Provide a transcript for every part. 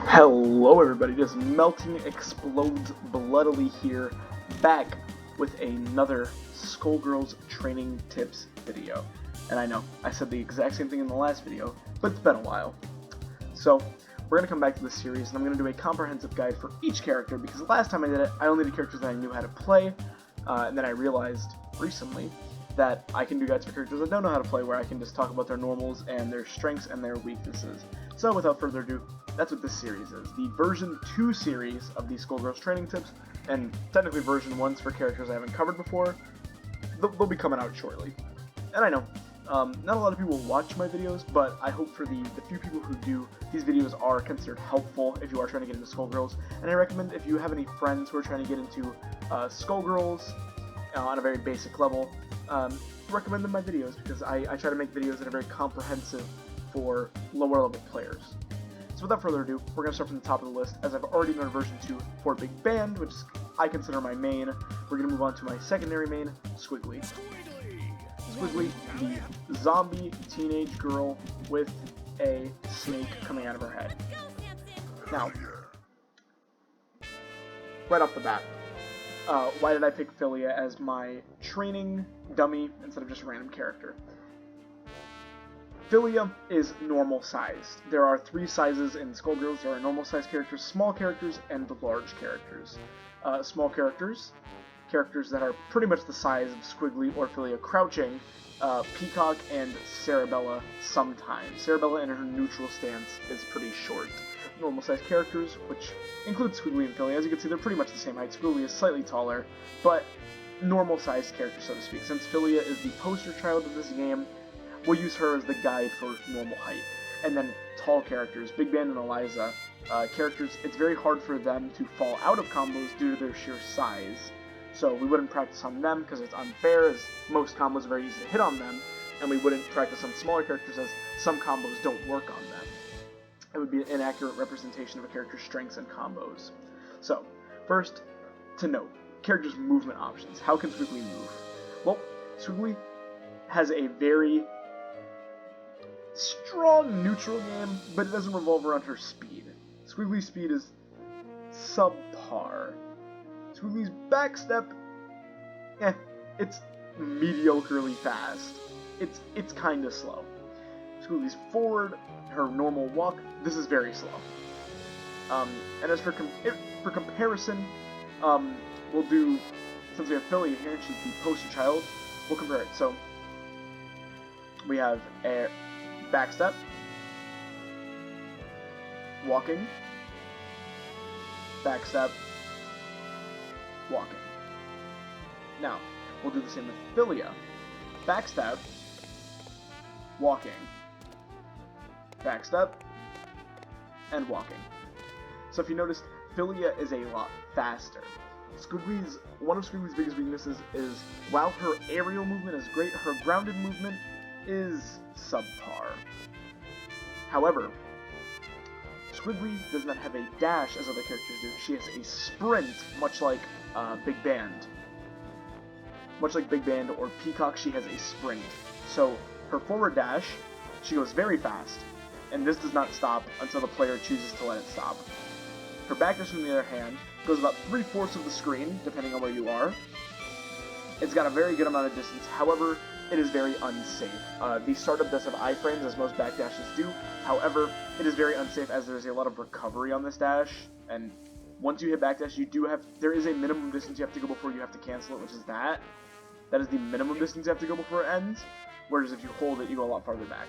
Hello everybody, just Melting Explodes Bloodily here, back with another Skullgirls training tips video. And I know, I said the exact same thing in the last video, but it's been a while. So, we're going to come back to this series, and I'm going to do a comprehensive guide for each character, because the last time I did it, I only did characters that I knew how to play, and then I realized recently that I can do guides for characters that don't know how to play, where I can just talk about their normals and their strengths and their weaknesses. So without further ado, that's what this series is. The version 2 series of these Skullgirls training tips, and technically version 1's for characters I haven't covered before. They'll be coming out shortly. And I know, not a lot of people watch my videos, but I hope for the few people who do, these videos are considered helpful if you are trying to get into Skullgirls. And I recommend if you have any friends who are trying to get into Skullgirls on a very basic level, recommend them my videos, because I try to make videos that are very comprehensive for lower level players. So without further ado, we're going to start from the top of the list, as I've already done version 2 for Big Band, which I consider my main. We're going to move on to my secondary main, Squigly. Squigly, the zombie teenage girl with a snake coming out of her head. Now, right off the bat, why did I pick Philia as my training dummy instead of just a random character? Philia is normal sized. There are 3 sizes in Skullgirls. There are normal sized characters, small characters, and large characters. Small characters, characters that are pretty much the size of Squigly or Philia crouching, Peacock and Cerebella sometimes. Cerebella in her neutral stance is pretty short. Normal sized characters, which include Squigly and Philia. As you can see, they're pretty much the same height. Squigly is slightly taller, but normal sized characters, so to speak. Since Philia is the poster child of this game, we'll use her as the guide for normal height. And then tall characters, Big Band and Eliza, characters, it's very hard for them to fall out of combos due to their sheer size. So we wouldn't practice on them because it's unfair, as most combos are very easy to hit on them, and we wouldn't practice on smaller characters as some combos don't work on them. It would be an inaccurate representation of a character's strengths and combos. So, first, to note, characters' movement options. How can Squigly move? Well, Squigly has a very strong neutral game, but it doesn't revolve around her speed. Squigly's speed is subpar. Squigly's backstep, it's mediocrely fast. It's kinda slow. Squigly's forward, her normal walk, this is very slow. And as for comparison, we'll do, since we have Philia here, she's the poster child, we'll compare it. So, we have a backstep, walking, backstep, walking. Now, we'll do the same with Philia. Backstep, walking, backstep, and walking. So if you noticed, Philia is a lot faster. One of Squigly's biggest weaknesses is, while her aerial movement is great, her grounded movement is subpar. However, Squigly does not have a dash as other characters do. She has a sprint, much like Big Band. Much like Big Band or Peacock, she has a sprint. So her forward dash, she goes very fast, and this does not stop until the player chooses to let it stop. Her back dash, on the other hand, goes about 3/4 of the screen, depending on where you are. It's got a very good amount of distance, however, it is very unsafe. The startup does have iframes, as most backdashes do. However, it is very unsafe, as there's a lot of recovery on this dash, and once you hit backdash, there is a minimum distance you have to go before you have to cancel it, which is that. That is the minimum distance you have to go before it ends, whereas if you hold it, you go a lot farther back.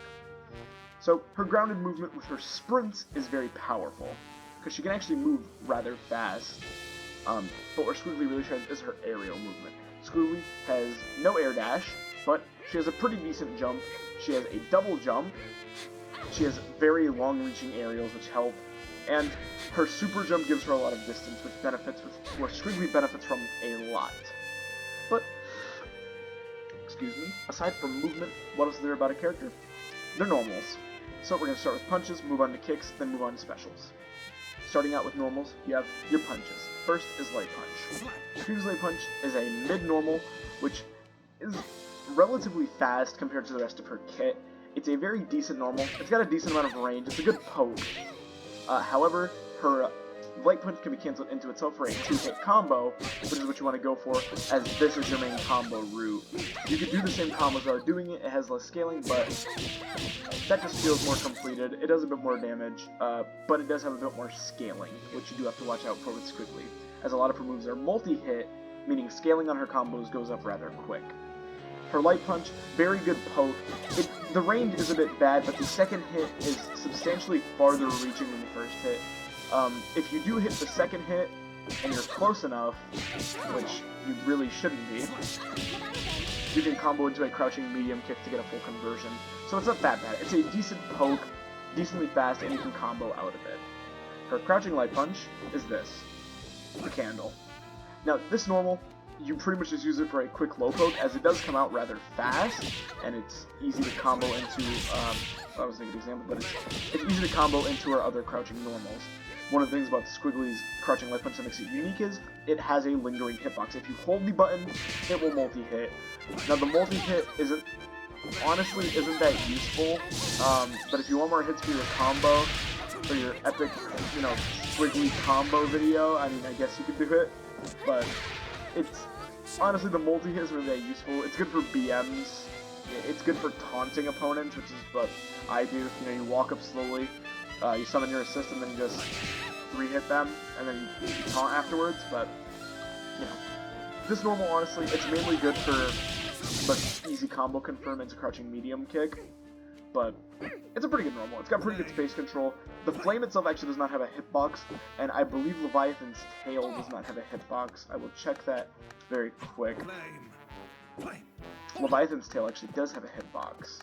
So, her grounded movement with her sprints is very powerful, because she can actually move rather fast. But where Squigly really shines is her aerial movement. Squigly has no air dash, but she has a pretty decent jump. She has a double jump. She has very long-reaching aerials, which help. And her super jump gives her a lot of distance, where Squigly benefits from a lot. But, aside from movement, what else is there about a character? They're normals. So we're going to start with punches, move on to kicks, then move on to specials. Starting out with normals, you have your punches. First is Light Punch. Squigly's Light Punch is a mid-normal, which is relatively fast compared to the rest of her kit. It's a very decent normal. It's got a decent amount of range. It's a good poke. However, her light punch can be cancelled into itself for a 2-hit combo, which is what you want to go for, as this is your main combo route. You could do the same combos without doing it. It has less scaling, but that just feels more completed. It does a bit more damage, but it does have a bit more scaling, which you do have to watch out for with Squigly, as a lot of her moves are multi-hit, meaning scaling on her combos goes up rather quick. Her light punch, very good poke. The range is a bit bad, but the second hit is substantially farther reaching than the first hit. If you do hit the second hit, and you're close enough, which you really shouldn't be, you can combo into a crouching medium kick to get a full conversion. So it's not that bad. It's a decent poke, decently fast, and you can combo out of it. Her crouching light punch is this, the candle. Now, this normal, you pretty much just use it for a quick low poke, as it does come out rather fast, and it's easy to combo into, that was a good example, but it's easy to combo into her other crouching normals. One of the things about Squigly's crouching light punch that makes it unique is it has a lingering hitbox. If you hold the button, it will multi-hit. Now, the multi-hit honestly isn't that useful, but if you want more hits for your combo, for your epic, Squigly combo video, I mean, I guess you could do it, but honestly, the multi-hit is really that useful. It's good for BMs, it's good for taunting opponents, which is what I do. You walk up slowly, you summon your assist, and then you just 3-hit them, and then you taunt afterwards, but, this normal, honestly, it's mainly good for the easy combo confirm into crouching medium kick, but it's a pretty good normal. It's got pretty good space control. The flame itself actually does not have a hitbox, and I believe Leviathan's tail does not have a hitbox. I will check that very quick. Leviathan's tail actually does have a hitbox,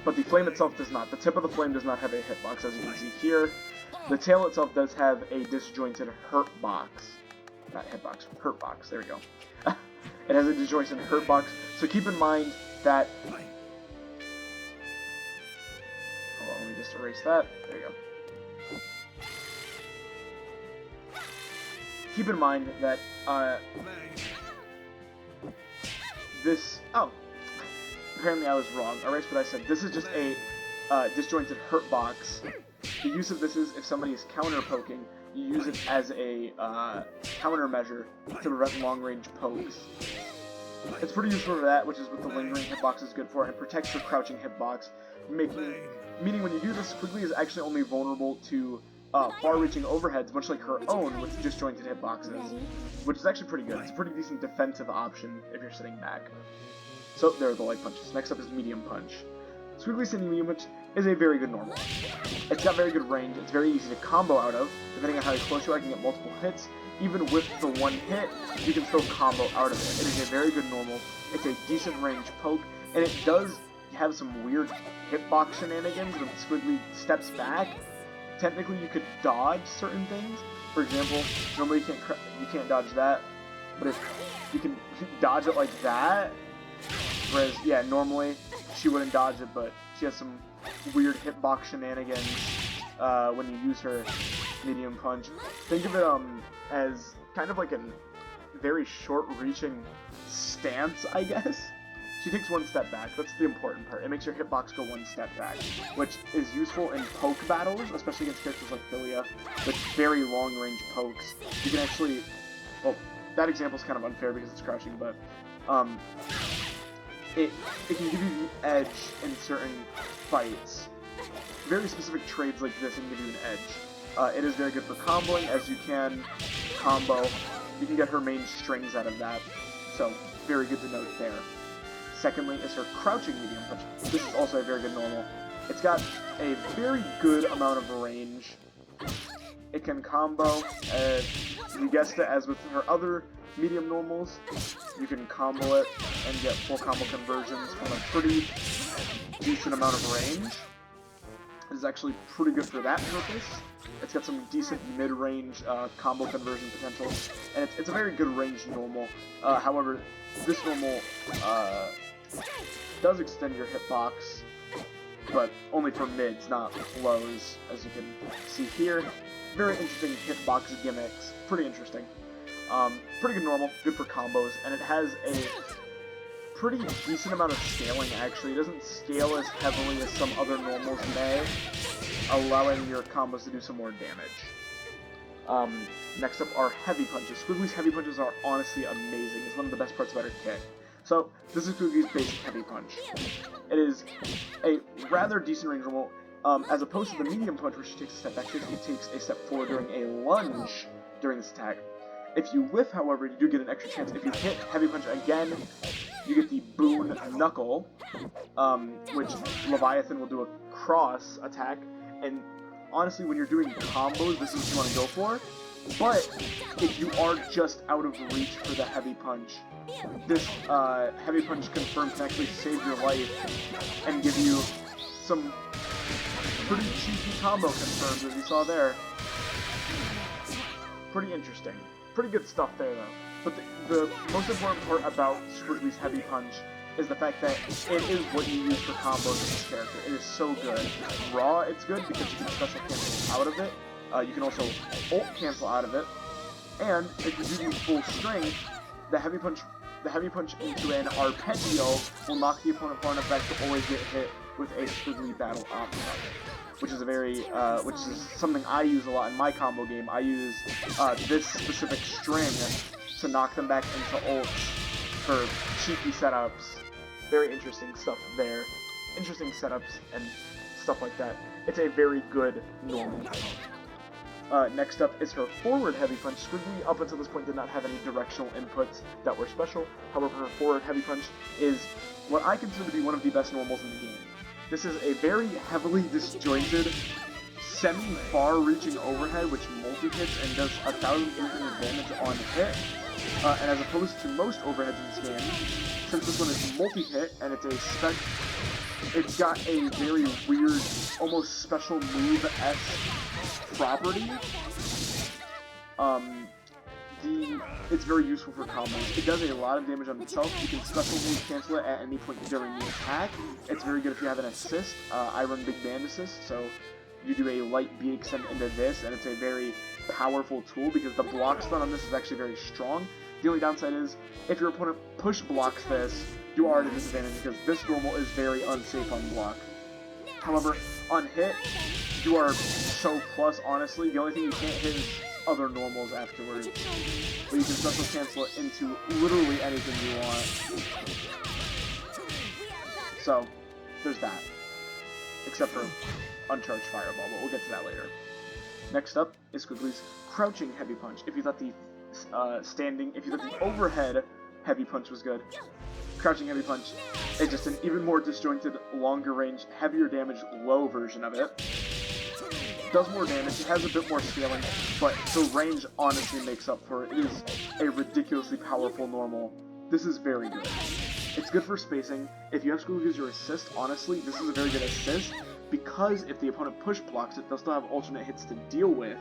but the flame itself does not. The tip of the flame does not have a hitbox, as you can see here. The tail itself does have a disjointed hurt box. Not hitbox, hurt box, there we go. It has a disjointed hurt box, so keep in mind that... Hold on, let me just erase that. There you go. Keep in mind that, this... Oh! Apparently I was wrong. Erase what I said. This is just a disjointed hurt box. The use of this is if somebody is counter poking, you use it as a countermeasure to prevent long-range pokes. It's pretty useful for that, which is what the lingering hitbox is good for, and protects your crouching hitbox, meaning when you do this, Squigly is actually only vulnerable to far-reaching overheads, much like her own with disjointed hitboxes, which is actually pretty good. It's a pretty decent defensive option if you're sitting back. So there are the light punches. Next up is medium punch. Squigly's medium punch is a very good normal. It's got very good range. It's very easy to combo out of. Depending on how close you are, you can get multiple hits. Even with the one hit, you can still combo out of it. It is a very good normal. It's a decent range poke, and it does have some weird hitbox shenanigans when Squigly steps back. Technically, you could dodge certain things. For example, normally you can't dodge that, but if you can dodge it like that, whereas, yeah, normally she wouldn't dodge it, but she has some weird hitbox shenanigans when you use her medium punch. Think of it as kind of like a very short-reaching stance, I guess. She takes one step back. That's the important part. It makes your hitbox go one step back, which is useful in poke battles, especially against characters like Philia, with very long-range pokes. You can actually... Well, that example is kind of unfair because it's crouching, but... It can give you the edge in certain fights. Very specific trades like this can give you an edge. It is very good for comboing, as you can combo. You can get her main strings out of that, so very good to note there. Secondly is her crouching medium punch. This is also a very good normal. It's got a very good amount of range. It can combo, you guessed it, as with her other medium normals. You can combo it and get full combo conversions from a pretty decent amount of range. It is actually pretty good for that purpose. It's got some decent mid-range combo conversion potential, and it's a very good range normal. However, this normal does extend your hitbox, but only for mids, not lows, as you can see here. Very interesting hitbox gimmicks. Pretty interesting. Pretty good normal, good for combos, and it has a pretty decent amount of scaling, actually. It doesn't scale as heavily as some other normals may, allowing your combos to do some more damage. Next up are heavy punches. Squigly's heavy punches are honestly amazing. It's one of the best parts about her kit. So, this is Squigly's basic heavy punch. It is a rather decent range normal, as opposed to the medium punch where she takes a step back. She takes a step forward during a lunge during this attack. If you whiff, however, you do get an extra chance. If you hit heavy punch again, you get the boon knuckle, which Leviathan will do a cross attack, and honestly, when you're doing combos, this is what you want to go for. But if you are just out of reach for the heavy punch, this heavy punch confirm can actually save your life and give you some pretty cheeky combo confirms, as you saw there. Pretty interesting. Pretty good stuff there, though. But the most important part about Squigly's heavy punch is the fact that it is what you use for combos with this character. It is so good. Raw, it's good because you can special cancel out of it. You can also ult cancel out of it. And if you do the full strength, the heavy punch into an arpeggio will knock the opponent far enough back to always get hit with a Squigly battle option, which is which is something I use a lot in my combo game. I use this specific string to knock them back into ults for cheeky setups. Very interesting stuff there. Interesting setups and stuff like that. It's a very good normal. Next up is her forward heavy punch. Squigly, up until this point, did not have any directional inputs that were special. However, her forward heavy punch is what I consider to be one of the best normals in the game. This is a very heavily disjointed, semi-far-reaching overhead which multi-hits and does 1,800 damage on hit. And as opposed to most overheads in this game, since this one is multi-hit and it's got a very weird, almost special move-esque property. It's very useful for combos. It does a lot of damage on itself. You can special move cancel it at any point during the attack. It's very good if you have an assist. I run Big Band Assist, so you do a light B extend into this, and it's a very powerful tool because the block stun on this is actually very strong. The only downside is, if your opponent push blocks this, you are at a disadvantage because this normal is very unsafe on block. However, on hit, you are so plus, honestly. The only thing you can't hit is other normals afterwards. But you can special cancel it into literally anything you want. So, there's that. Except for Uncharged Fireball, but we'll get to that later. Next up is Squigly's Crouching Heavy Punch. If you thought the overhead heavy punch was good, Crouching Heavy Punch is just an even more disjointed, longer range, heavier damage, low version of it. Does more damage, it has a bit more scaling, but the range honestly makes up for it. It is a ridiculously powerful normal. This is very good. It's good for spacing. If you have Squigly as your assist, honestly, this is a very good assist, because if the opponent push blocks it, they'll still have alternate hits to deal with.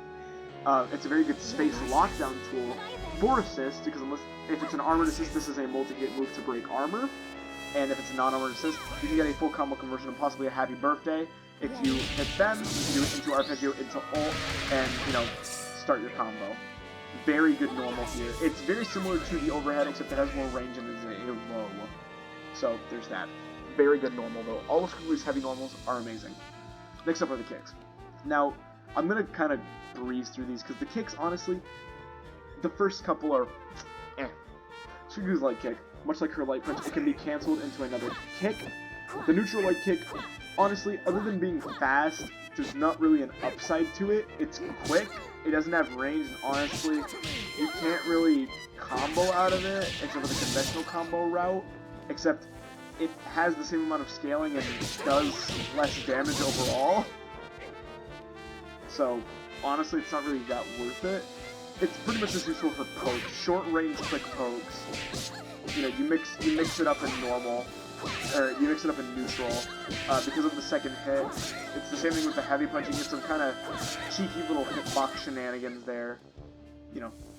It's a very good space lockdown tool for assist, because if it's an armored assist, this is a multi-hit move to break armor, and if it's a non-armored assist, you can get a full combo conversion and possibly a happy birthday. If you hit them, you can do it into arpeggio, into ult, and, start your combo. Very good normal here. It's very similar to the overhead, except it has more range and is a low. So, there's that. Very good normal, though. All of Squigly's heavy normals are amazing. Next up are the kicks. Now, I'm going to kind of breeze through these, because the kicks, honestly, the first couple are Squigly's light kick, much like her light punch, it can be cancelled into another kick. The neutral light kick, honestly, other than being fast, there's not really an upside to it. It's quick, it doesn't have range, and honestly, you can't really combo out of it, except for the conventional combo route, except it has the same amount of scaling and does less damage overall. So, honestly, it's not really that worth it. It's pretty much just useful for pokes, short-range quick pokes. You mix it up in normal, or you mix it up in neutral, because of the second hit. It's the same thing with the heavy punch. You get some kind of cheeky little hitbox shenanigans there.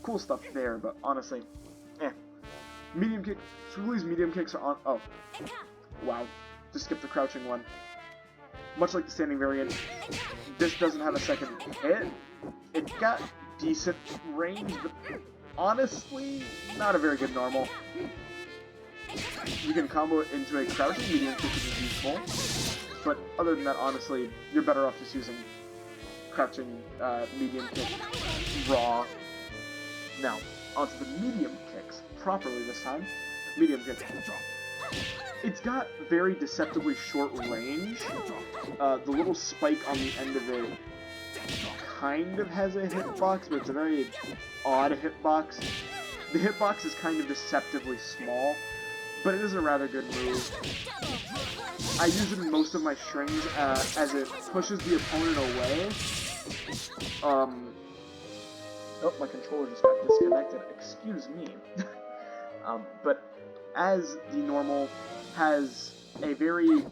Cool stuff there, but honestly, Medium kick. Squigly's medium kicks are on. Oh, wow! Just skip the crouching one. Much like the standing variant, this doesn't have a second hit. It got decent range, but honestly, not a very good normal. You can combo it into a crouching medium kick, which is useful. but other than that, honestly, you're better off just using crouching medium kick raw. Now, onto the medium kicks, properly this time. Medium kick. It's got very deceptively short range. The little spike on the end of it kind of has a hitbox, but it's a very odd hitbox. The hitbox is kind of deceptively small, but it is a rather good move. I use it in most of my strings as it pushes the opponent away. Oh, my controller just got disconnected. Excuse me. But as the normal has a very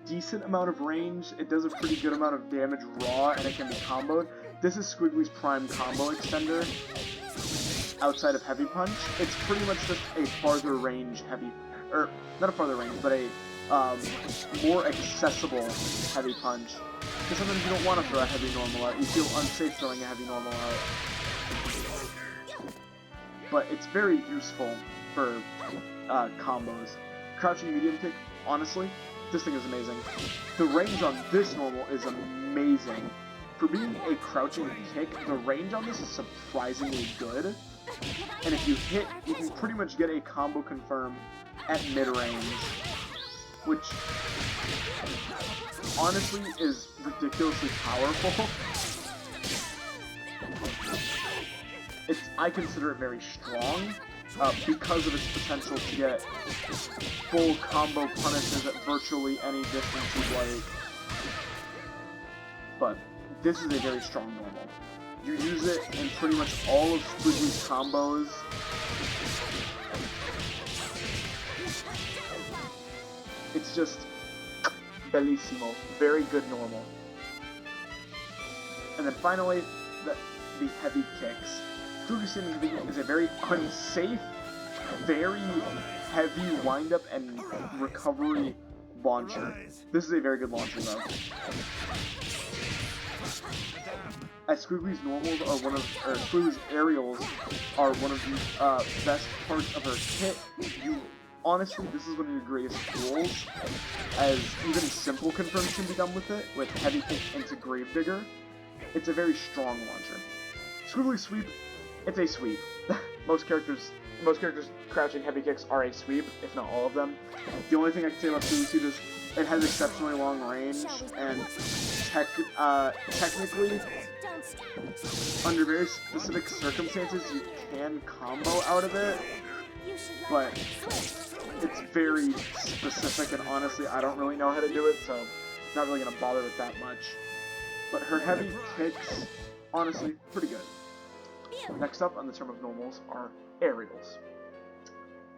decent amount of range, it does a pretty good amount of damage raw, and it can be comboed. This is Squigly's prime combo extender. Outside of Heavy Punch, it's pretty much just a farther range heavy, or not a farther range, but a more accessible Heavy Punch. Because sometimes you don't want to throw a heavy normal out, you feel unsafe throwing a heavy normal out. But it's very useful for combos. Crouching medium kick, honestly, this thing is amazing. The range on this normal is amazing. For being a crouching kick, the range on this is surprisingly good. And if you hit, you can pretty much get a combo confirm at mid-range, which honestly is ridiculously powerful. I consider it very strong because of its potential to get full combo punishes at virtually any distance you'd like. But this is a very strong normal. You use it in pretty much all of Squigly's combos. It's just bellissimo. Very good normal. And then finally, the heavy kicks. Squigly is a very unsafe, very heavy wind-up and recovery launcher. This is a very good launcher, though. As Squigly's normals are Squigly's aerials are one of the best parts of her kit. Honestly, this is one of your greatest tools, as even simple confirms can be done with it, with heavy kick into Gravedigger. It's a very strong launcher. Squigly sweep, it's a sweep. Most characters crouching heavy kicks are a sweep, if not all of them. The only thing I can say about Squigly sweep is it has exceptionally long range, and technically, under very specific circumstances, you can combo out of it, but it's very specific, and honestly, I don't really know how to do it, so I'm not really going to bother with that much. But her heavy kicks, honestly, pretty good. Next up on the term of normals are aerials.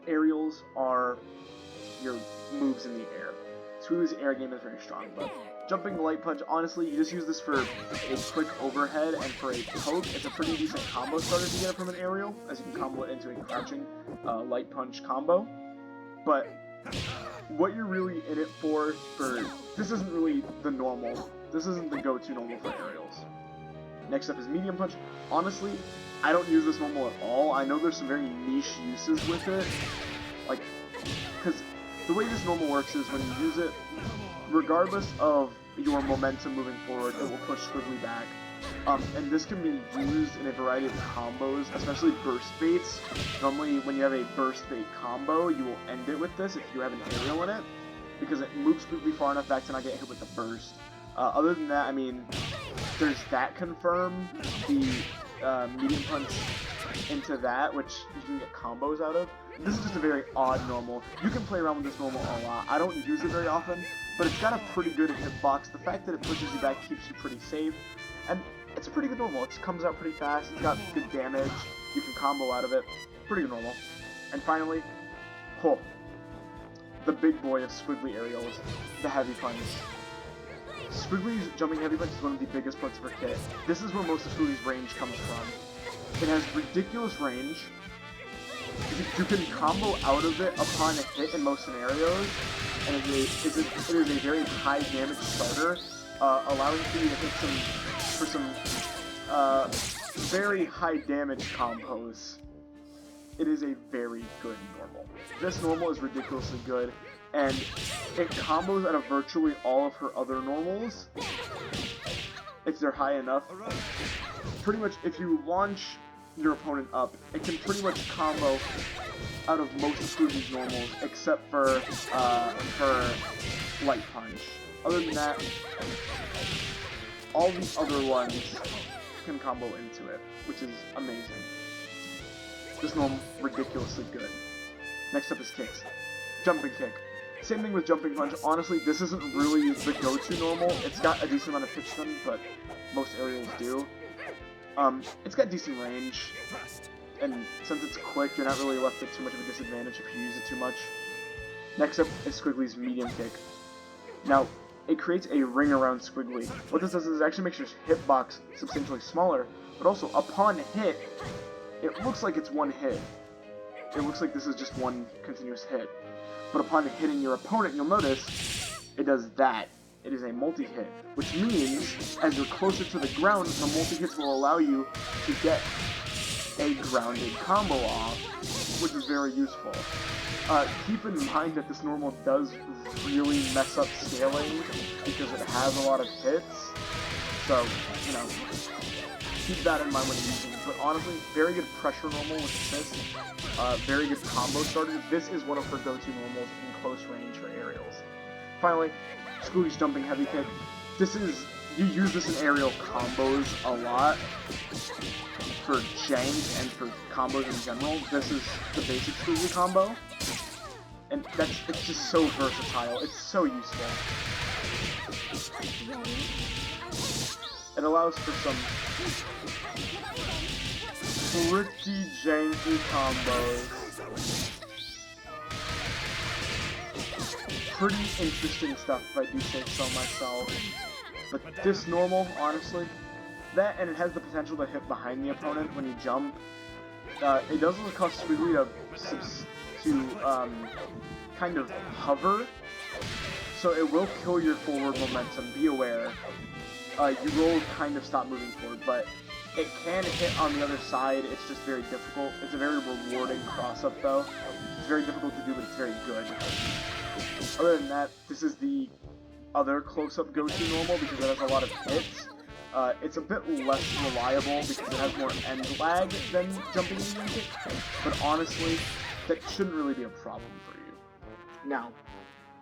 Aerials are your moves in the air. Squigly's air game is very strong, but jumping the light punch, honestly, you just use this for a quick overhead and for a poke. It's a pretty decent combo starter to get it from an aerial, as you can combo it into a crouching light punch combo. But what you're really in it for, this isn't really the normal. This isn't the go-to normal for aerials. Next up is medium punch. Honestly, I don't use this normal at all. I know there's some very niche uses with it, like, because the way this normal works is when you use it, regardless of your momentum moving forward, it will push Squigly back. And this can be used in a variety of combos, especially burst baits. Normally, when you have a burst bait combo, you will end it with this if you have an aerial in it, because it moves Squigly far enough back to not get hit with the burst. Other than that, I mean, there's that confirm, the medium punch into that, which you can get combos out of. This is just a very odd normal. You can play around with this normal a lot. I don't use it very often, but it's got a pretty good hitbox. The fact that it pushes you back keeps you pretty safe, and it's a pretty good normal. It comes out pretty fast, it's got good damage, you can combo out of it. Pretty good normal. And finally, the big boy of Squigly aerials, the heavy punch. Squigly's jumping heavy punch is one of the biggest parts of her kit. This is where most of Squigly's range comes from. It has ridiculous range. You can combo out of it upon a hit in most scenarios, and it is a very high damage starter, allowing you to hit some very high damage combos. It is a very good normal. This normal is ridiculously good. and it combos out of virtually all of her other normals if they're high enough. Pretty much, if you launch your opponent up, it can pretty much combo out of most of Squigly's normals, except for her Light Punch. Other than that, all the other ones can combo into it, which is amazing. This normal, ridiculously good. Next up is kicks. Jumping kick. Same thing with jumping punch. Honestly, this isn't really the go-to normal. It's got a decent amount of pitch stun, but most aerials do. It's got decent range, and since it's quick, you're not really left at too much of a disadvantage if you use it too much. Next up is Squigly's medium kick. Now, it creates a ring around Squigly. What this does is it actually makes your hitbox substantially smaller, but also upon hit, it looks like it's one hit. It looks like this is just one continuous hit. But upon hitting your opponent, you'll notice it does that. It is a multi-hit, which means as you're closer to the ground, the multi-hits will allow you to get a grounded combo off, which is very useful. Keep in mind that this normal does really mess up scaling because it has a lot of hits, so, you know, keep that in mind when you're using it. But honestly, very good pressure normal with assist, very good combo starter. This is one of her go-to normals in close range for aerials. Finally, Squigly's jumping heavy kick. This is, you use this in aerial combos a lot for jank and for combos in general. This is the basic Squigly combo, and it's just so versatile. It's so useful. It allows for some pretty janky combos. Pretty interesting stuff, if I do say so myself. But this normal, honestly, that, and it has the potential to hit behind the opponent when you jump. It does also cause Squigly to kind of hover, so it will kill your forward momentum. Be aware. You will kind of stop moving forward, but it can hit on the other side. It's just very difficult. It's a very rewarding cross-up, though. It's very difficult to do, but it's very good. Other than that, this is the other close-up go-to normal because it has a lot of hits. It's a bit less reliable because it has more end lag than jumping medium kick, but honestly, that shouldn't really be a problem for you. Now,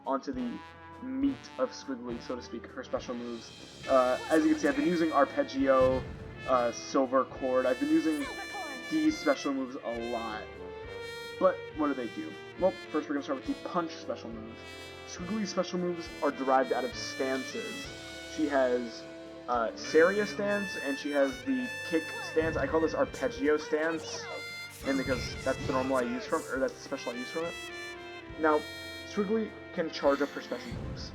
onto the meat of Squigly, so to speak, her special moves. As you can see, I've been using Arpeggio, Silver Chord. I've been using these special moves a lot. But what do they do? Well, first we're going to start with the punch special moves. Squigly's special moves are derived out of stances. She has Saria stance, and she has the kick stance. I call this Arpeggio stance, and because that's the normal I use from, or that's the special I use from it. Now, Squigly can charge up her special moves.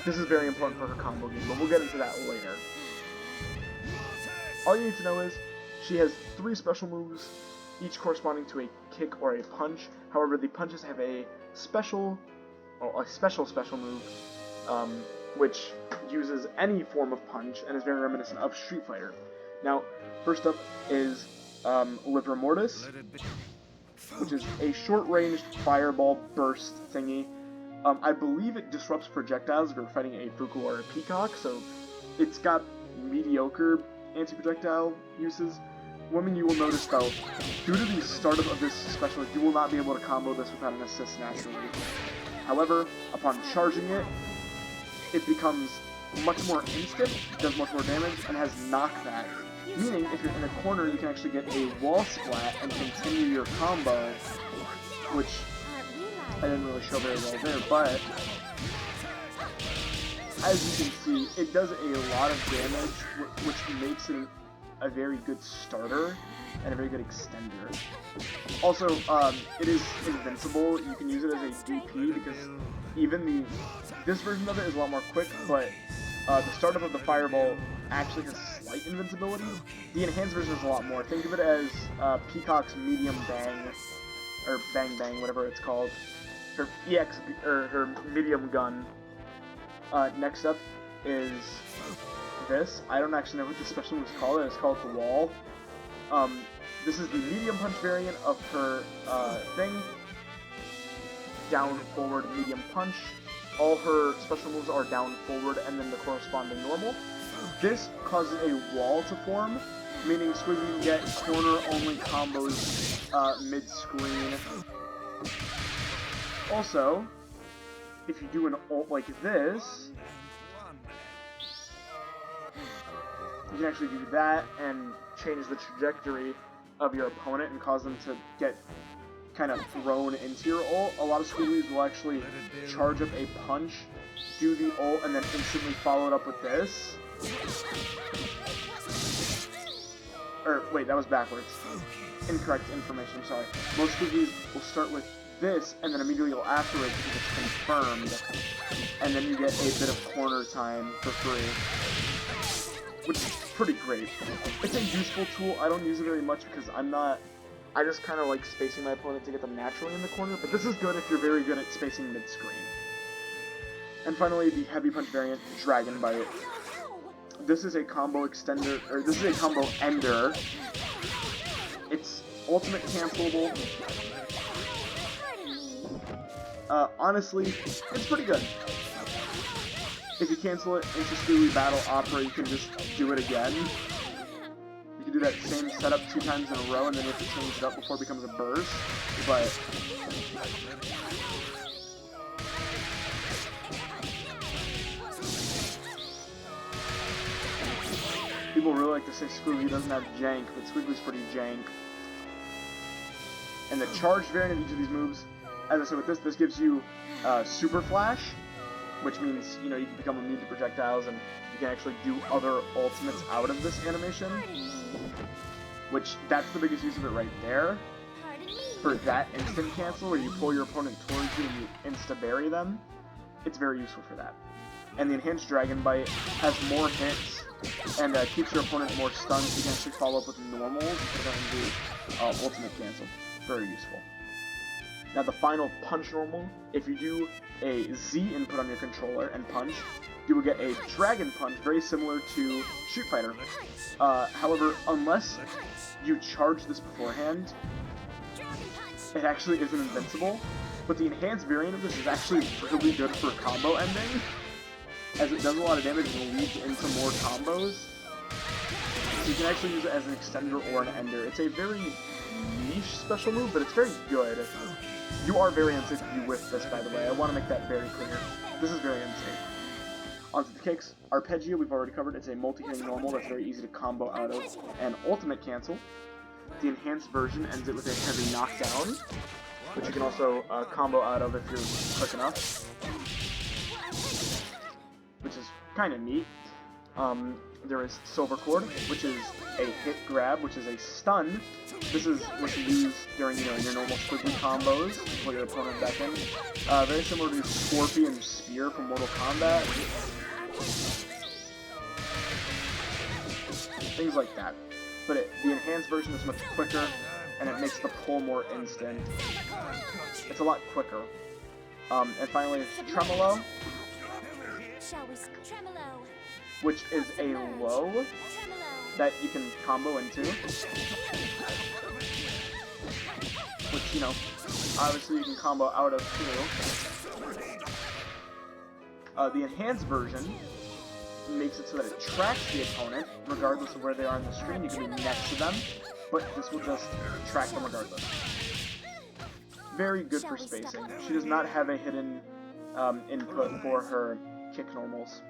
This is very important for her combo game, but we'll get into that later. All you need to know is, she has 3 special moves, each corresponding to a kick or a punch. However, the punches have a special move, which uses any form of punch and is very reminiscent of Street Fighter. Now, first up is Livre Mortis, which is a short-ranged fireball burst thingy. I believe it disrupts projectiles if you're fighting a Fuku or a Peacock, so it's got mediocre anti-projectile uses. One thing you will notice, though, due to the startup of this special, you will not be able to combo this without an assist naturally. However, upon charging it, it becomes much more instant, does much more damage, and has knockback. Meaning, if you're in a corner, you can actually get a wall splat and continue your combo, which I didn't really show very well there, but as you can see, it does a lot of damage, which makes it a very good starter and a very good extender. Also, it is invincible. You can use it as a DP because even this version of it is a lot more quick, but the startup of the fireball actually has slight invincibility. The enhanced version is a lot more. Think of it as Peacock's medium bang, or bang bang, whatever it's called. Her EX, or her medium gun. Next up is this. I don't actually know what the special move is called. It's called the Wall. This is the medium punch variant of her thing. down, forward, medium punch. All her special moves are down, forward, and then the corresponding normal. This causes a wall to form, meaning Squigly can get corner-only combos mid-screen. Also, if you do an ult like this, you can actually do that and change the trajectory of your opponent and cause them to get kind of thrown into your ult. A lot of Squiglies will actually charge up a punch, do the ult, and then instantly follow it up with this. Or, wait, that was backwards. Incorrect information, I'm sorry. Most Squiglies will start with this, and then immediately go afterwards because it's confirmed. And then you get a bit of corner time for free, which is pretty great. It's a useful tool. I don't use it very much because I just kind of like spacing my opponent to get them naturally in the corner, but this is good if you're very good at spacing mid-screen. And finally, the heavy punch variant, Dragon Bite. This is a combo extender, or this is a combo ender. It's ultimate cancelable. Honestly, it's pretty good. If you cancel it into Squigly Battle Opera, you can just do it again. You can do that same setup 2 times in a row, and then you have to change it up before it becomes a burst. But people really like to say Squigly doesn't have jank, but Squiggly's pretty jank. And the charged variant of each of these moves, as I said with this gives you Super Flash, which means, you know, you can become immune to projectiles and you can actually do other ultimates out of this animation. Which, that's the biggest use of it right there. For that instant cancel, where you pull your opponent towards you and you insta-bury them, it's very useful for that. And the Enhanced Dragon Bite has more hits and keeps your opponent more stunned, so you can actually follow up with normals instead of having to do ultimate cancel. Very useful. Now the final punch normal, if you do a Z input on your controller and punch, you will get a Dragon Punch, very similar to Shoot Fighter. However, unless you charge this beforehand, it actually isn't invincible. But the enhanced variant of this is actually really good for combo ending, as it does a lot of damage and leads into more combos. So you can actually use it as an extender or an ender. It's a very niche special move, but it's very good. You are very unsafe if you whiff this, by the way. I want to make that very clear. This is very unsafe. Onto the kicks. Arpeggio, we've already covered. It's a multi-hitting normal that's very easy to combo out of. And ultimate cancel. The enhanced version ends it with a heavy knockdown, which you can also combo out of if you're quick enough. Which is kind of neat. There is Silver Cord, which is a hit grab, which is a stun. This is what you use during, you know, your normal Squigly combos to pull your opponent back in. Very similar to Scorpion Spear from Mortal Kombat. Things like that. But the enhanced version is much quicker, and it makes the pull more instant. It's a lot quicker. And finally, Tremolo, which is a low that you can combo into. Which, you know, obviously you can combo out of too. The enhanced version makes it so that it tracks the opponent, regardless of where they are on the screen. You can be next to them, but this will just track them regardless. Very good for spacing. She does not have a hidden input for her kick normals,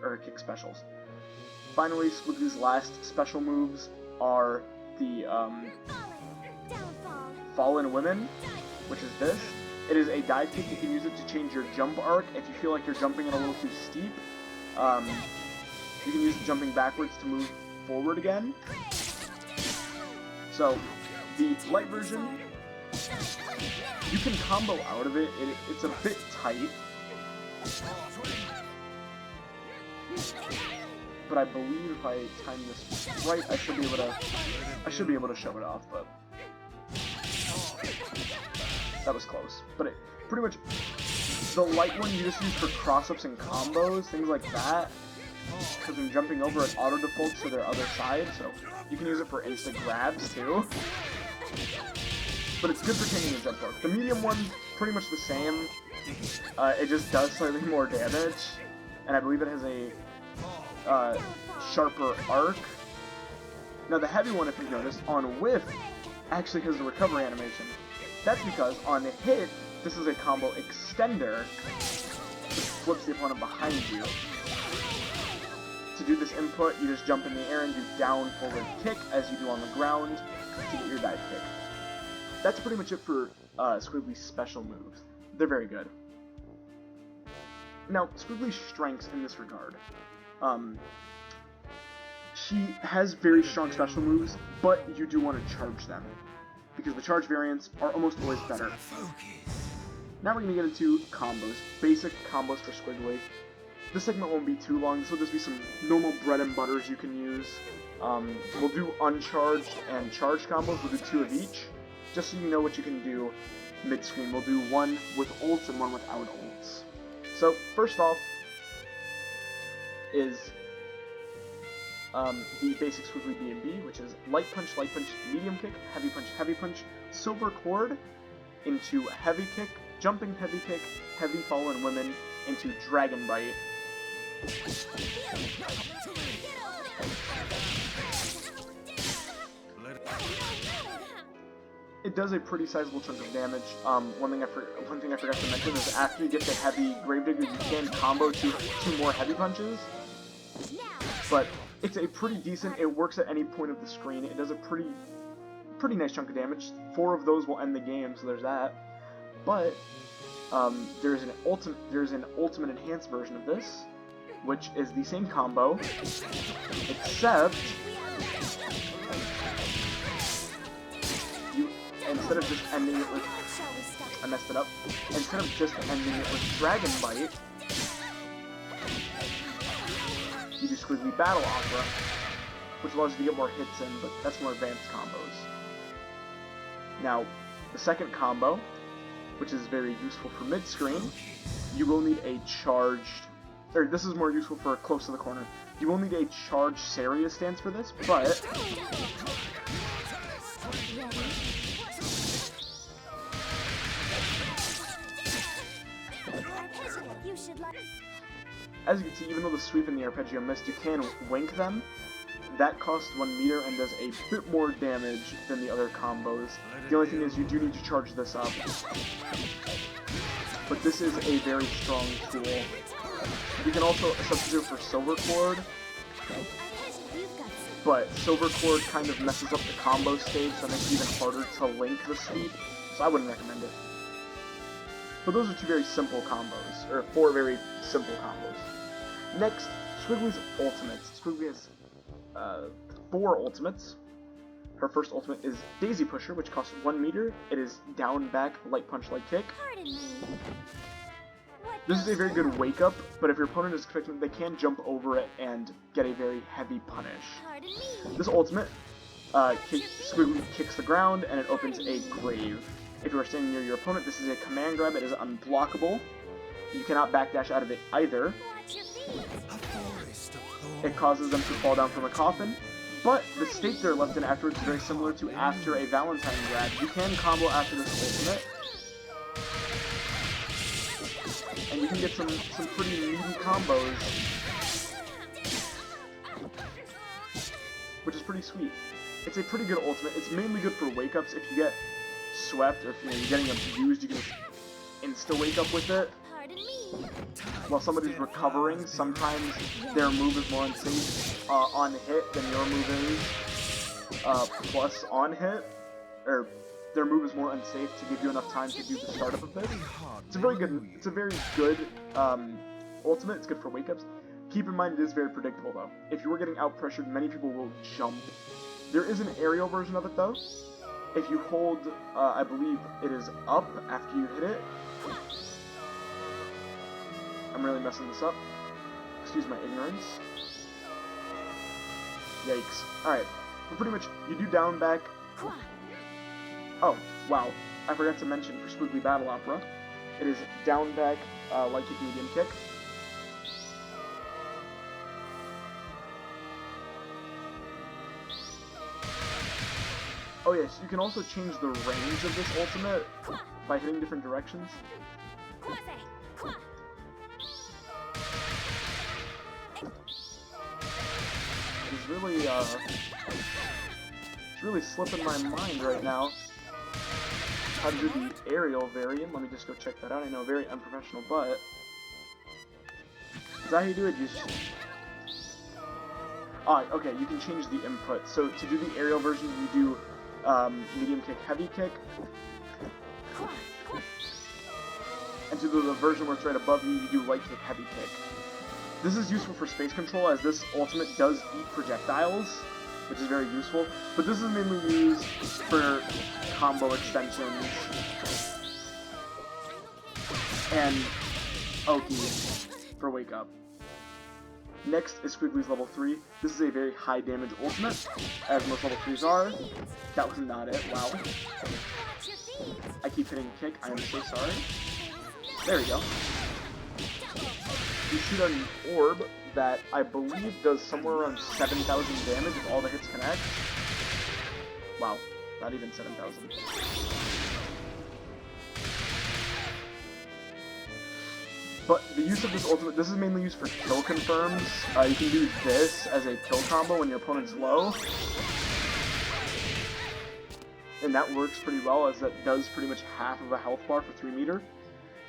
or her kick specials. Finally, Squigly's last special moves are the Fallen Women, which is this. It is a dive kick. You can use it to change your jump arc if you feel like you're jumping it a little too steep. You can use it jumping backwards to move forward again. So, the light version, you can combo out of it. It's a bit tight. But I believe if I time this right, I should be able to show it off, but that was close. But pretty much, the light one you just use for cross-ups and combos, things like that, because when jumping over, it auto-defaults to their other side, so you can use it for instant grabs, too. But it's good for changing the jump arc. The medium one pretty much the same. It just does slightly more damage, and I believe it has a sharper arc. Now the heavy one, if you notice, on whiff, actually has the recovery animation. That's because on hit, this is a combo extender, which flips the opponent behind you. To do this input, you just jump in the air and do down forward kick as you do on the ground to get your dive kick. That's pretty much it for Squigly's special moves. They're very good. Now, Squigly's strengths in this regard. She has very strong special moves, but you do want to charge them, because the charge variants are almost always better. Now we're going to get into combos, basic combos for Squigly. This segment won't be too long, this will just be some normal bread and butters you can use. We'll do uncharged and charged combos, we'll do 2 of each, just so you know what you can do mid-screen. We'll do one with ults and one without ults. So, first off is the basic Squigly B&B, which is light punch, medium kick, heavy punch, silver cord, into heavy kick, jumping heavy kick, heavy fallen women, into dragon bite. It does a pretty sizable chunk of damage. One thing I forgot to mention is after you get the heavy Gravedigger, you can combo two more heavy punches. But it's a pretty decent. It works at any point of the screen. It does a pretty nice chunk of damage. 4 of those will end the game, so there's that. But there's an ultimate enhanced version of this, which is the same combo, except instead of just ending it with, I messed it up, instead of just ending it with Dragon Bite, you do Squigly Battle Opera, which allows you to get more hits in, but that's more advanced combos. Now, the second combo, which is very useful for mid-screen, you will need a charged, or this is more useful for close to the corner. You will need a charged Saria stance for this, but as you can see, even though the sweep and the arpeggio missed, you can wink them. That costs 1 meter and does a bit more damage than the other combos. The only thing is you do need to charge this up. But this is a very strong tool. You can also substitute for Silver Cord, but Silver Cord kind of messes up the combo stage, so it makes it even harder to link the sweep, so I wouldn't recommend it. But those are 2 very simple combos, or 4 very simple combos. Next, Squigly's ultimates. Squigly has 4 ultimates. Her first ultimate is Daisy Pusher, which costs 1 meter. It is down, back, light punch, light kick. This is a very good wake up, but if your opponent is expecting, they can jump over it and get a very heavy punish. This ultimate, Squigly kicks the ground and it opens a grave. If you are standing near your opponent, this is a command grab. It is unblockable. You cannot backdash out of it either. It causes them to fall down from a coffin, but the state they're left in afterwards is very similar to after a Valentine grab. You can combo after this ultimate, and you can get some pretty meaty combos, which is pretty sweet. It's a pretty good ultimate. It's mainly good for wake-ups. If you get swept, or if you're getting abused, you can just insta-wake up with it. While somebody's recovering, sometimes their move is more unsafe on hit than your move is plus on hit, or their move is more unsafe to give you enough time to do the startup of this. It's a very good ultimate. It's good for wake-ups. Keep in mind it is very predictable though. If you were getting out-pressured, many people will jump. There is an aerial version of it though. If you hold, I believe it is up after you hit it. I'm really messing this up. Excuse my ignorance. Yikes. Alright, but pretty much, you do down, back. Oh, wow. I forgot to mention for Squigly Battle Opera, it is down, back, light kick, medium kick. Oh yes, you can also change the range of this ultimate. by hitting different directions. It's really slipping my mind right now how to do the aerial variant. Let me just go check that out. I know, very unprofessional, but is that how you do it? You just... okay, you can change the input. So to do the aerial version, you do medium kick, heavy kick. And to do the version where it's right above you, you do light kick, heavy kick. This is useful for space control, as this ultimate does eat projectiles, which is very useful. But this is mainly used for combo extensions and Oki for Wake Up. Next is Squigly's level 3. This is a very high damage ultimate, as most level 3s are. That was not it, wow. I keep hitting kick, I am so sorry. There we go. You shoot an orb that I believe does somewhere around 7,000 damage if all the hits connect. Wow, not even 7,000. But the use of this ultimate, this is mainly used for kill confirms. You can do this as a kill combo when your opponent's low. And that works pretty well, as that does pretty much half of a health bar for 3 meter.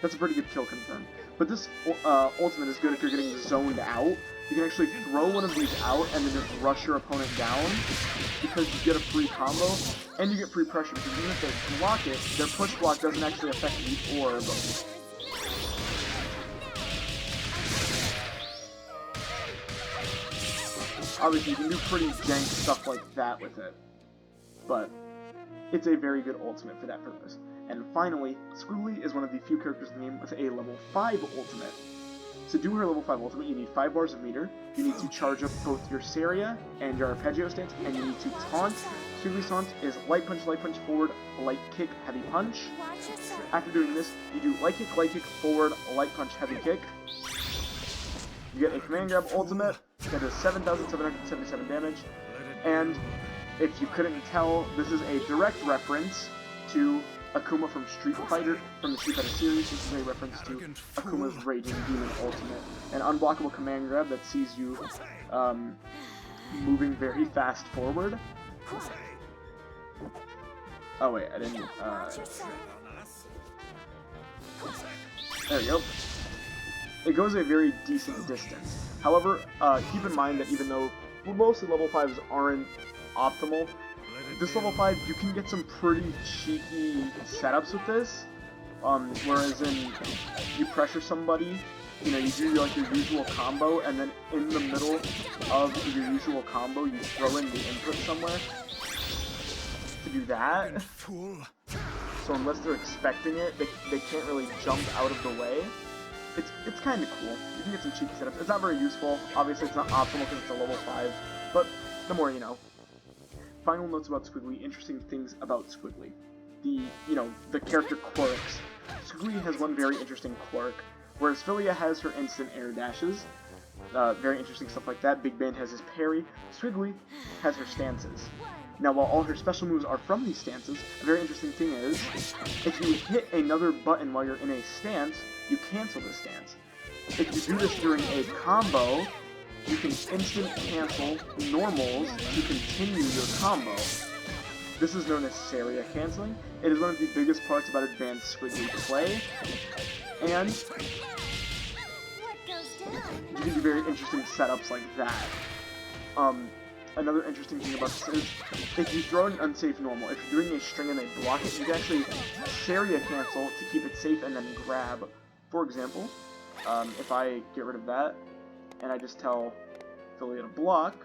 That's a pretty good kill confirm. But this ultimate is good if you're getting zoned out. You can actually throw one of these out and then just rush your opponent down, because you get a free combo, and you get free pressure, because even if they block it, their push block doesn't actually affect the orb. Obviously, you can do pretty jank stuff like that with it, but it's a very good ultimate for that purpose. And finally, Squigly is one of the few characters in the game with a level 5 ultimate. To do her level 5 ultimate, you need 5 bars of meter, you need to charge up both your Saria and your Arpeggio stance, and you need to taunt. Squigly's taunt is light punch, forward, light kick, heavy punch. After doing this, you do light kick, forward, light punch, heavy kick. You get a command grab ultimate that does 7,777 damage, and if you couldn't tell, this is a direct reference to Akuma from Street Fighter, from the Street Fighter series. This is a reference to Akuma's Raging Demon Ultimate, an unblockable command grab that sees you moving very fast forward. Oh wait, I didn't, there you go. It goes a very decent distance. However, keep in mind that even though mostly level 5s aren't optimal, this level 5, you can get some pretty cheeky setups with this, whereas you pressure somebody, you know, you do like your usual combo, and then in the middle of your usual combo, you throw in the input somewhere to do that. So unless they're expecting it, they can't really jump out of the way. It's kind of cool. You can get some cheeky setups. It's not very useful. Obviously, it's not optimal because it's a level 5, but the more you know. Final notes about Squigly, interesting things about Squigly. The character quirks. Squigly has one very interesting quirk, whereas Philia has her instant air dashes. Very interesting stuff like that. Big Band has his parry. Squigly has her stances. Now, while all her special moves are from these stances, a very interesting thing is, if you hit another button while you're in a stance, you cancel the stance. If you do this during a combo, you can instant cancel normals to continue your combo. This is known as Saria canceling. It is one of the biggest parts about advanced Squigly play, and you can do very interesting setups like that. Another interesting thing about this is, if you throw an unsafe normal, if you're doing a string and they block it, you can actually Saria cancel to keep it safe and then grab. For example, if I get rid of that, and I just tell Philia to block,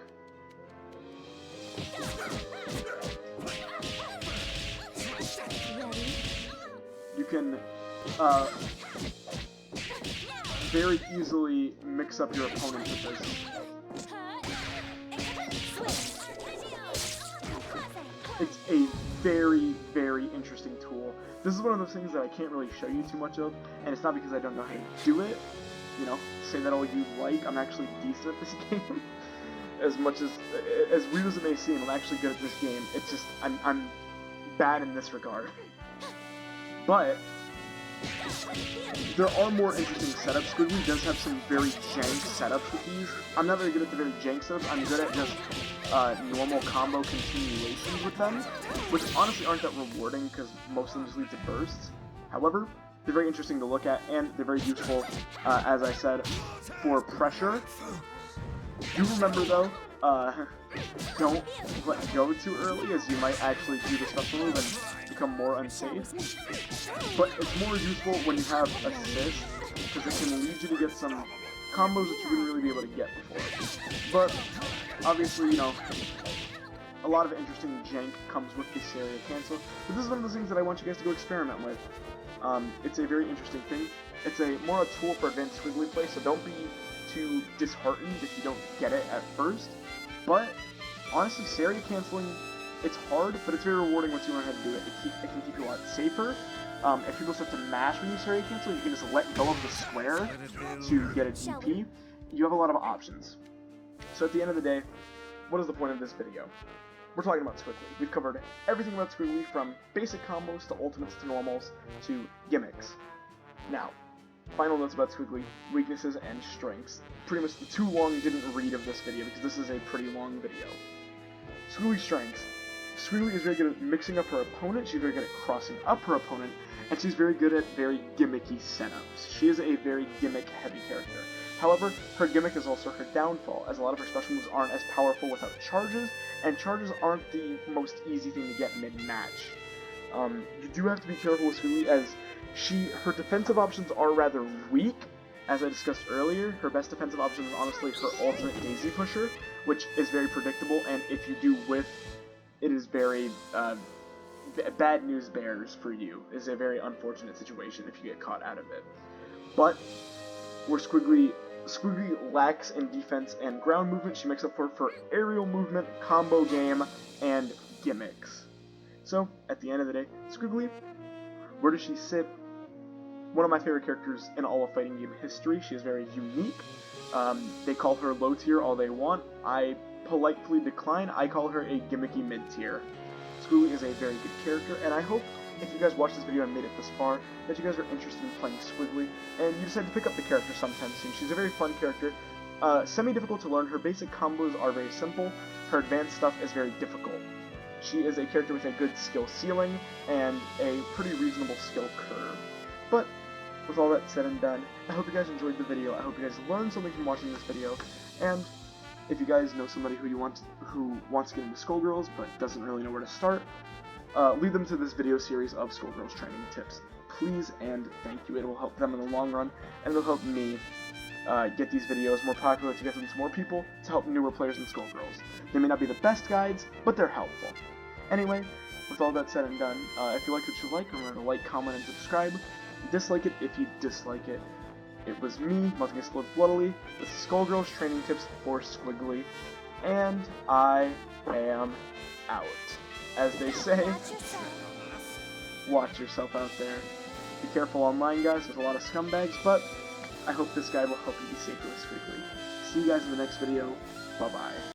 you can very easily mix up your opponent with this. It's a very, very interesting tool. This is one of those things that I can't really show you too much of, and it's not because I don't know how to do it. You know, say that all you like, I'm actually decent at this game. As weird as it may seem, I'm actually good at this game. It's just, I'm bad in this regard. But there are more interesting setups. Squigly does have some very jank setups with these. I'm not very good at the very jank setups. I'm good at just normal combo continuations with them, which honestly aren't that rewarding because most of them just lead to bursts. However, they're very interesting to look at, and they're very useful, as I said, for pressure. Do remember though, don't let go too early, as you might actually do the special move and become more unsafe. But it's more useful when you have assist, because it can lead you to get some combos that you wouldn't really be able to get before. But obviously, you know, a lot of interesting jank comes with this area cancel. But this is one of those things that I want you guys to go experiment with. It's a very interesting thing. It's more a tool for advanced Squigly play, so don't be too disheartened if you don't get it at first. But honestly, area canceling, it's hard, but it's very rewarding once you learn how to do it. It can keep you a lot safer. If people start to mash when you area cancel, you can just let go of the square to get a DP. You have a lot of options. So at the end of the day, what is the point of this video? We're talking about Squigly. We've covered everything about Squigly, from basic combos to ultimates to normals to gimmicks. Now, final notes about Squigly: weaknesses and strengths. Pretty much the too long didn't read of this video, because this is a pretty long video. Squigly's strengths. Squigly is very good at mixing up her opponent, she's very good at crossing up her opponent, and she's very good at very gimmicky setups. She is a very gimmick-heavy character. However, her gimmick is also her downfall, as a lot of her special moves aren't as powerful without charges, and charges aren't the most easy thing to get mid-match. You do have to be careful with Squigly, as her defensive options are rather weak. As I discussed earlier, her best defensive option is honestly her ultimate Daisy Pusher, which is very predictable, and if you do whiff, it is very bad news bears for you. It is a very unfortunate situation if you get caught out of it. But where Squigly lacks in defense and ground movement, she makes up for aerial movement, combo game, and gimmicks. So, at the end of the day, Squigly, where does she sit? One of my favorite characters in all of fighting game history. She is very unique. They call her low tier all they want. I politely decline. I call her a gimmicky mid tier. Squigly is a very good character, and I hope if you guys watched this video and made it this far, that you guys are interested in playing Squigly, and you decide to pick up the character sometime soon. She's a very fun character. Semi-difficult to learn. Her basic combos are very simple. Her advanced stuff is very difficult. She is a character with a good skill ceiling and a pretty reasonable skill curve. But with all that said and done, I hope you guys enjoyed the video. I hope you guys learned something from watching this video. And if you guys know somebody who wants to get into Skullgirls but doesn't really know where to start, lead them to this video series of Skullgirls training tips. Please and thank you. It will help them in the long run, and it will help me get these videos more popular to get them to more people, to help newer players in Skullgirls. They may not be the best guides, but they're helpful. Anyway, with all that said and done, if you like what you like, remember to like, comment, and subscribe. Dislike it if you dislike it. It was me, Nothing Is Split Bloodily, with Skullgirls training tips for Squigly, and I am out. As they say, watch yourself out there. Be careful online, guys. There's a lot of scumbags, but I hope this guide will help you be safer with Squigly. See you guys in the next video. Bye-bye.